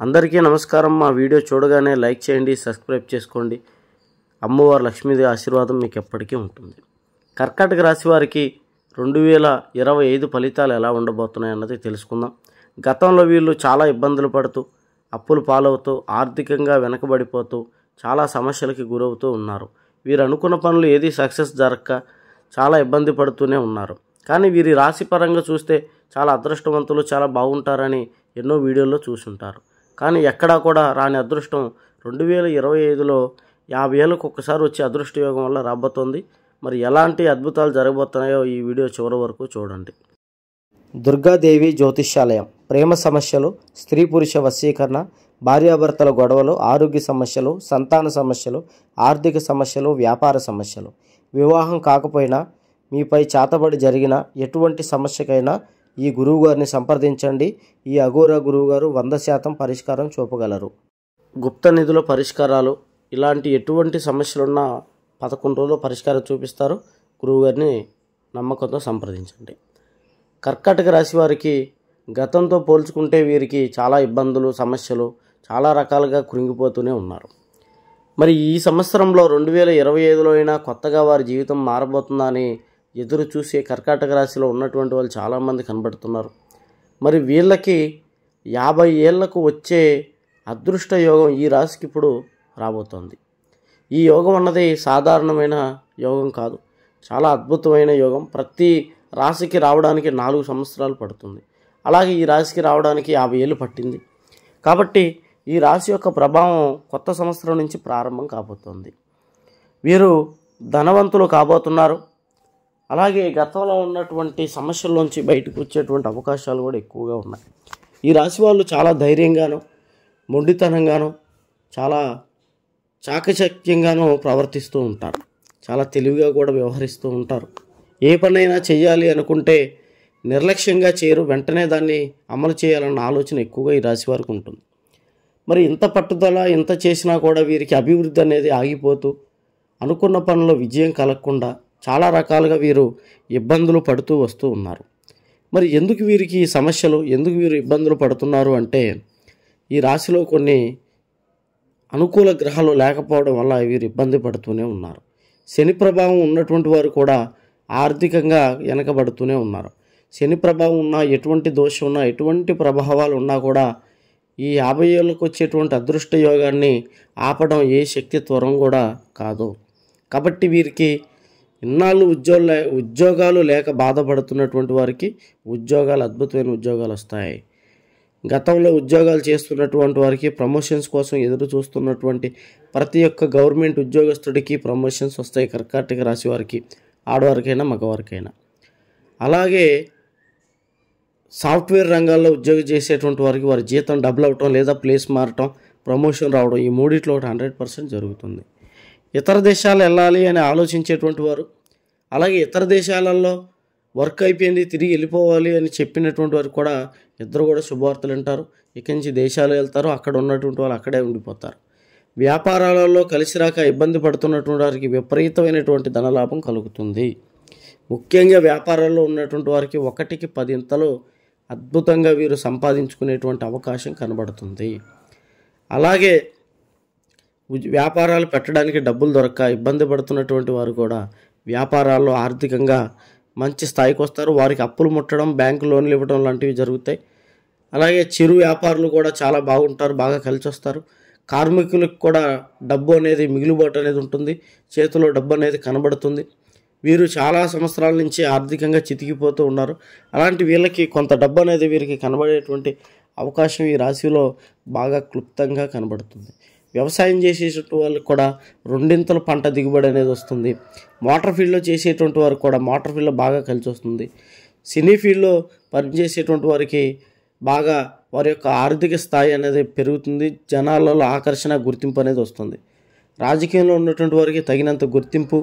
అందరికీ నమస్కారం। మా వీడియో చూడగానే లైక్ చేయండి, సబ్స్క్రైబ్ చేసుకోండి। అమ్మవారి లక్ష్మీదేవి ఆశీర్వాదం మీకు ఎప్పటికీ ఉంటుంది। కర్కాటక రాశి వారికి 2025 ఫలితాలు ఎలా ఉండబోతున్నాయి అన్నది తెలుసుకుందాం। గతంలో వీళ్ళు చాలా ఇబ్బందులు పడుతూ, అప్పులు పాలవుతూ, ఆర్థికంగా వెనకబడిపోతూ, చాలా సమస్యలకు గురవుతూ ఉన్నారు। వీరు అనుకున్న పనులు ఏది సక్సెస్ జరగక చాలా ఇబ్బంది పడుతూనే ఉన్నారు। కానీ వీరి రాశి పరంగా చూస్తే చాలా అదృష్టవంతులు, చాలా బాగుంటారని ఎన్నో వీడియోల్లో చూసుంటారు। కానీ ఎక్కడా కూడా రాని అదృష్టం 2025లో 50 ఏళ్ళకు ఒక్కసారి వచ్చే అదృష్ట యోగం వల్ల రాబోతోంది। మరి ఎలాంటి అద్భుతాలు జరగబోతున్నాయో ఈ వీడియో చివరి వరకు చూడండి। దుర్గాదేవి జ్యోతిష్యాలయం ప్రేమ సమస్యలు, స్త్రీ పురుష వశీకరణ, భార్యాభర్తల గొడవలు, ఆరోగ్య సమస్యలు, సంతాన సమస్యలు, ఆర్థిక సమస్యలు, వ్యాపార సమస్యలు, వివాహం కాకపోయినా మీపై చేతబడి జరిగిన ఎటువంటి సమస్యకైనా ఈ గురువుగారిని సంప్రదించండి। ఈ అఘోరా గురువుగారు 100% పరిష్కారం చూపగలరు। గుప్త నిధుల పరిష్కారాలు, ఇలాంటి ఎటువంటి సమస్యలున్నా 11 రోజుల్లో పరిష్కారం చూపిస్తారు। గురువుగారిని నమ్మకంతో సంప్రదించండి। కర్కాటక రాశి వారికి గతంతో పోల్చుకుంటే వీరికి చాలా ఇబ్బందులు, సమస్యలు చాలా రకాలుగా కృంగిపోతూనే ఉన్నారు। మరి ఈ సంవత్సరంలో 2025లో అయినా కొత్తగా వారి జీవితం మారబోతుందా అని ఎదురు చూసే కర్కాటక రాశిలో ఉన్నటువంటి వాళ్ళు చాలామంది కనబడుతున్నారు। మరి వీళ్ళకి 50 ఏళ్లకు వచ్చే అదృష్ట యోగం ఈ రాశికి ఇప్పుడు రాబోతోంది। ఈ యోగం అన్నది సాధారణమైన యోగం కాదు, చాలా అద్భుతమైన యోగం। ప్రతి రాశికి రావడానికి 4 సంవత్సరాలు పడుతుంది, అలాగే ఈ రాశికి రావడానికి 50 ఏళ్ళు పట్టింది। కాబట్టి ఈ రాశి యొక్క ప్రభావం కొత్త సంవత్సరం నుంచి ప్రారంభం కాబోతోంది। వీరు ధనవంతులు కాబోతున్నారు। అలాగే గతంలో ఉన్నటువంటి సమస్యల్లోంచి బయటకు వచ్చేటువంటి అవకాశాలు కూడా ఎక్కువగా ఉన్నాయి। ఈ రాశి వాళ్ళు చాలా ధైర్యంగాను, మొండితనంగాను, చాలా చాకచక్యంగాను ప్రవర్తిస్తూ ఉంటారు, చాలా తెలివిగా కూడా వ్యవహరిస్తూ ఉంటారు। ఏ పనైనా చేయాలి అనుకుంటే నిర్లక్ష్యంగా చేయరు, వెంటనే దాన్ని అమలు చేయాలన్న ఆలోచన ఎక్కువగా ఈ రాశి వారికి ఉంటుంది। మరి ఇంత పట్టుదల ఇంత చేసినా కూడా వీరికి అభివృద్ధి అనేది ఆగిపోతూ, అనుకున్న పనుల్లో విజయం కలగకుండా చాలా రకాలుగా వీరు ఇబ్బందులు పడుతూ వస్తూ ఉన్నారు। మరి ఎందుకు వీరికి ఈ సమస్యలు, ఎందుకు వీరు ఇబ్బందులు పడుతున్నారు అంటే ఈ రాశిలో కొన్ని అనుకూల గ్రహాలు లేకపోవడం వల్ల వీరు ఇబ్బంది పడుతూనే ఉన్నారు। శని ప్రభావం ఉన్నటువంటి వారు కూడా ఆర్థికంగా వెనకబడుతూనే ఉన్నారు। శని ప్రభావం ఉన్నా, ఎటువంటి దోషం ఉన్నా, ఎటువంటి ప్రభావాలు ఉన్నా కూడా ఈ 50 ఏళ్ళకు వచ్చేటువంటి అదృష్ట యోగాన్ని ఆపడం ఏ శక్తి త్వరం కూడా కాదు। కాబట్టి వీరికి ఇన్నాళ్ళు ఉద్యోగాలు లేక బాధపడుతున్నటువంటి వారికి ఉద్యోగాలు, అద్భుతమైన ఉద్యోగాలు వస్తాయి। గతంలో ఉద్యోగాలు చేస్తున్నటువంటి వారికి ప్రమోషన్స్ కోసం ఎదురు చూస్తున్నటువంటి ప్రతి ఒక్క గవర్నమెంట్ ఉద్యోగస్తుడికి ప్రమోషన్స్ వస్తాయి కర్కాటక రాశి వారికి, ఆడవారికైనా మగవారికైనా। అలాగే సాఫ్ట్వేర్ రంగాల్లో ఉద్యోగం చేసేటువంటి వారికి వారి జీతం డబుల్ అవటం, లేదా ప్లేస్ మారటం, ప్రమోషన్ రావడం, ఈ మూడిట్లో 100% జరుగుతుంది। ఇతర దేశాలు వెళ్ళాలి అని ఆలోచించేటువంటి వారు, అలాగే ఇతర దేశాలలో వర్క్ అయిపోయింది తిరిగి వెళ్ళిపోవాలి అని చెప్పినటువంటి వారు కూడా ఇద్దరు కూడా శుభవార్తలు వింటారు। ఇక్కడి నుంచి దేశాలు వెళ్తారు, అక్కడ ఉన్నటువంటి వాళ్ళు అక్కడే ఉండిపోతారు। వ్యాపారాలలో కలిసి రాక ఇబ్బంది పడుతున్నటువంటి వారికి విపరీతమైనటువంటి ధనలాభం కలుగుతుంది। ముఖ్యంగా వ్యాపారాల్లో ఉన్నటువంటి వారికి 1కి 10 ఇంతలు అద్భుతంగా వీరు సంపాదించుకునేటువంటి అవకాశం కనబడుతుంది। అలాగే వ్యాపారాలు పెట్టడానికి డబ్బులు దొరక్క ఇబ్బంది పడుతున్నటువంటి వారు కూడా వ్యాపారాల్లో ఆర్థికంగా మంచి స్థాయికి వస్తారు। వారికి అప్పులు ముట్టడం, బ్యాంకు లోన్లు ఇవ్వడం లాంటివి జరుగుతాయి। అలాగే చిరు వ్యాపారులు కూడా చాలా బాగుంటారు, బాగా కలిసి వస్తారు। కార్మికులకు కూడా డబ్బు అనేది, మిగులుబాటు అనేది ఉంటుంది, చేతిలో డబ్బు అనేది కనబడుతుంది। వీరు చాలా సంవత్సరాల నుంచి ఆర్థికంగా చితికిపోతూ ఉన్నారు। అలాంటి వీళ్ళకి కొంత డబ్బు అనేది వీరికి కనబడేటువంటి అవకాశం ఈ రాశిలో బాగా క్లుప్తంగా కనబడుతుంది। వ్యవసాయం చేసేటువంటి వాళ్ళకి కూడా 2 పంట దిగుబడి అనేది వస్తుంది। మోటార్ ఫీల్డ్లో చేసేటువంటి వారికి కూడా మోటార్ ఫీల్డ్లో బాగా కలిసి వస్తుంది। సినీ ఫీల్డ్లో పనిచేసేటువంటి వారికి బాగా వారి యొక్క ఆర్థిక స్థాయి అనేది పెరుగుతుంది, జనాలలో ఆకర్షణ, గుర్తింపు అనేది వస్తుంది। రాజకీయంలో ఉన్నటువంటి వారికి తగినంత గుర్తింపు,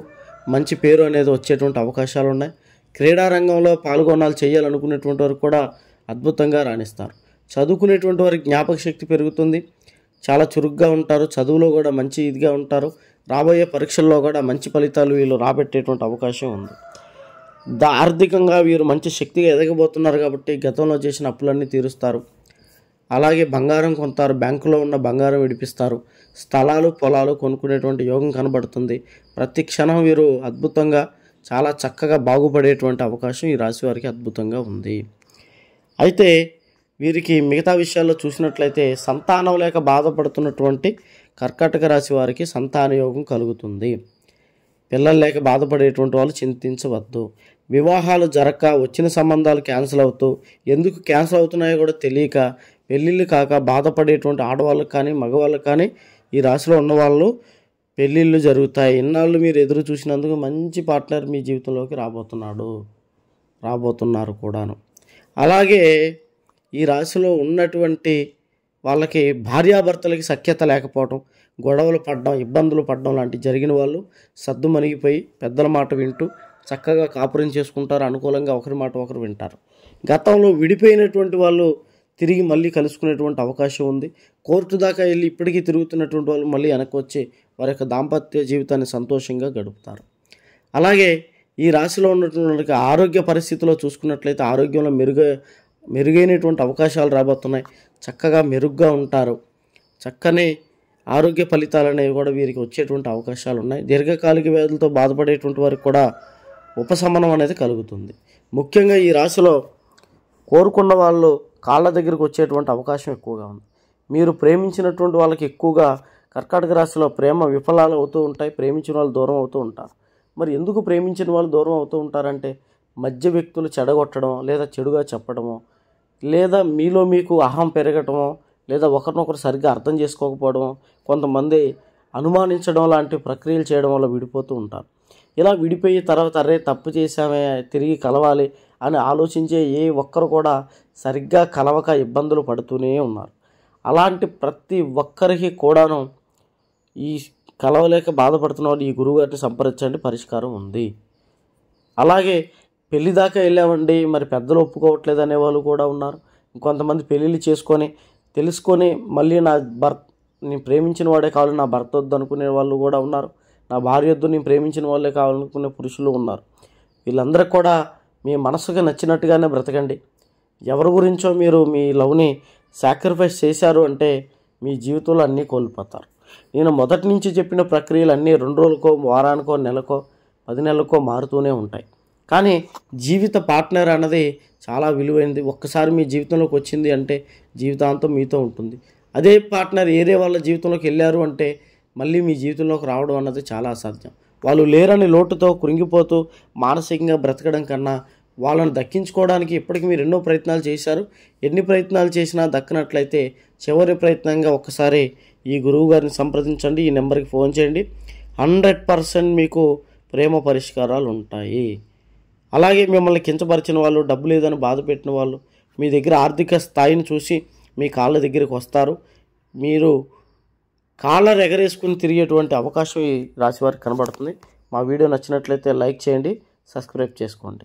మంచి పేరు అనేది వచ్చేటువంటి అవకాశాలు ఉన్నాయి। క్రీడా రంగంలో పాల్గొనాలు చేయాలనుకునేటువంటి వారు కూడా అద్భుతంగా రాణిస్తారు। చదువుకునేటువంటి వారికి జ్ఞాపక శక్తి పెరుగుతుంది, చాలా చురుగ్గా ఉంటారు, చదువులో కూడా మంచి ఇదిగా ఉంటారు। రాబోయే పరీక్షల్లో కూడా మంచి ఫలితాలు వీళ్ళు రాబెట్టేటువంటి అవకాశం ఉంది। ఆర్థికంగా వీరు మంచి శక్తిగా ఎదగబోతున్నారు కాబట్టి గతంలో చేసిన అప్పులన్నీ తీరుస్తారు। అలాగే బంగారం కొంటారు, బ్యాంకులో ఉన్న బంగారం విడిపిస్తారు, స్థలాలు పొలాలు కొనుక్కునేటువంటి యోగం కనబడుతుంది. ప్రతి క్షణం వీరు అద్భుతంగా చాలా చక్కగా బాగుపడేటువంటి అవకాశం ఈ రాశి వారికి అద్భుతంగా ఉంది. అయితే వీరికి మిగతా విషయాల్లో చూసినట్లయితే సంతానం లేక బాధపడుతున్నటువంటి కర్కాటక రాశి వారికి సంతాన యోగం కలుగుతుంది. పిల్లలు లేక బాధపడేటువంటి వాళ్ళు చింతించవద్దు. వివాహాలు జరగక వచ్చిన సంబంధాలు క్యాన్సిల్ అవుతూ ఎందుకు క్యాన్సిల్ అవుతున్నాయో కూడా తెలియక పెళ్ళిళ్ళు కాక బాధపడేటువంటి ఆడవాళ్ళకి కానీ మగవాళ్ళకి కానీ ఈ రాశిలో ఉన్నవాళ్ళు పెళ్ళిళ్ళు జరుగుతాయి. ఇన్నాళ్ళు మీరు ఎదురు చూసినందుకు మంచి పార్ట్నర్ మీ జీవితంలోకి రాబోతున్నారు కూడాను. అలాగే ఈ రాశిలో ఉన్నటువంటి వాళ్ళకి భార్యాభర్తలకి సఖ్యత లేకపోవడం, గొడవలు పడడం, ఇబ్బందులు పడడం లాంటివి జరిగిన వాళ్ళు సద్దు మణిగిపోయి పెద్దల మాట వింటూ చక్కగా కాపురం చేసుకుంటారు. అనుకూలంగా ఒకరి మాట ఒకరు వింటారు. గతంలో విడిపోయినటువంటి వాళ్ళు తిరిగి మళ్ళీ కలుసుకునేటువంటి అవకాశం ఉంది. కోర్టు దాకా వెళ్ళి ఇప్పటికీ తిరుగుతున్నటువంటి వాళ్ళు మళ్ళీ వెనక్కి వచ్చి వారి యొక్క దాంపత్య జీవితాన్ని సంతోషంగా గడుపుతారు. అలాగే ఈ రాశిలో ఉన్నటువంటి ఆరోగ్య పరిస్థితిలో చూసుకున్నట్లయితే ఆరోగ్యంలో మెరుగైనటువంటి అవకాశాలు రాబోతున్నాయి. చక్కగా మెరుగ్గా ఉంటారు. చక్కని ఆరోగ్య ఫలితాలు అనేవి కూడా వీరికి వచ్చేటువంటి అవకాశాలు ఉన్నాయి. దీర్ఘకాలిక వ్యాధులతో బాధపడేటువంటి వారికి కూడా ఉపశమనం అనేది కలుగుతుంది. ముఖ్యంగా ఈ రాశిలో కోరుకున్న వాళ్ళు కాళ్ళ దగ్గరికి వచ్చేటువంటి అవకాశం ఎక్కువగా ఉంది. మీరు ప్రేమించినటువంటి వాళ్ళకి ఎక్కువగా కర్కాటక రాశిలో ప్రేమ విఫలాలు అవుతూ ఉంటాయి. ప్రేమించిన వాళ్ళు దూరం అవుతూ ఉంటారు. మరి ఎందుకు ప్రేమించిన వాళ్ళు దూరం అవుతూ ఉంటారంటే మధ్య వ్యక్తులు చెడగొట్టడం, లేదా చెడుగా చెప్పడమో, లేదా మీలో మీకు అహం పెరగటమో, లేదా ఒకరినొకరు సరిగ్గా అర్థం చేసుకోకపోవడమో, కొంతమంది అనుమానించడం లాంటి ప్రక్రియలు చేయడం వల్ల విడిపోతూ ఉంటారు. ఇలా విడిపోయి తర్వాత అరే తప్పు చేశామే తిరిగి కలవాలి అని ఆలోచించే ఏ ఒక్కరు కూడా సరిగ్గా కలవక ఇబ్బందులు పడుతూనే ఉన్నారు. అలాంటి ప్రతి ఒక్కరికి కూడాను ఈ కలవలేక బాధపడుతున్న వాళ్ళు ఈ గురువుగారిని సంప్రదించండి, పరిష్కారం ఉంది. అలాగే పెళ్లి దాకా వెళ్ళామండి, మరి పెద్దలు ఒప్పుకోవట్లేదు అనేవాళ్ళు కూడా ఉన్నారు. ఇంకొంతమంది పెళ్ళిళ్ళు తెలుసుకొని మళ్ళీ నేను ప్రేమించిన వాడే కావాలి, నా భర్త వద్దు అనుకునే వాళ్ళు కూడా ఉన్నారు. నా భార్య వద్దు, నేను ప్రేమించిన వాళ్ళే కావాలనుకునే పురుషులు ఉన్నారు. వీళ్ళందరికీ కూడా మీ మనసుకు నచ్చినట్టుగానే బ్రతకండి. ఎవరి గురించో మీరు మీ లవ్ని సాక్రిఫైస్ చేశారు అంటే మీ జీవితంలో అన్నీ కోల్పోతారు. నేను మొదటి నుంచి చెప్పిన ప్రక్రియలు అన్నీ 2 రోజులకో, వారానికో, నెలకో, 10 నెలలకో మారుతూనే ఉంటాయి. కానీ జీవిత పార్ట్నర్ అన్నది చాలా విలువైనది. ఒక్కసారి మీ జీవితంలోకి వచ్చింది అంటే జీవితాంతం మీతో ఉంటుంది. అదే పార్ట్నర్ ఏరే వాళ్ళ జీవితంలోకి వెళ్ళారు అంటే మళ్ళీ మీ జీవితంలోకి రావడం అన్నది చాలా అసాధ్యం. వాళ్ళు లేరని లోటుతో కృంగిపోతూ మానసికంగా బ్రతకడం కన్నా వాళ్ళని దక్కించుకోవడానికి ఇప్పటికీ మీరు ఎన్నో ప్రయత్నాలు చేశారు. ఎన్ని ప్రయత్నాలు చేసినా దక్కనట్లయితే చివరి ప్రయత్నంగా ఒక్కసారి ఈ గురువు గారిని సంప్రదించండి. ఈ నెంబర్కి ఫోన్ చేయండి. 100% మీకు ప్రేమ పరిష్కారాలు ఉంటాయి. అలాగే మిమ్మల్ని కించపరిచిన వాళ్ళు, డబ్బు లేదని బాధ పెట్టిన వాళ్ళు మీ దగ్గర ఆర్థిక స్థాయిని చూసి మీ కాళ్ళ దగ్గరికి వస్తారు. మీరు కాళ్ళను ఎగరేసుకుని తిరిగేటువంటి అవకాశం ఈ రాశి వారికి కనబడుతుంది. మా వీడియో నచ్చినట్లయితే లైక్ చేయండి, సబ్స్క్రైబ్ చేసుకోండి.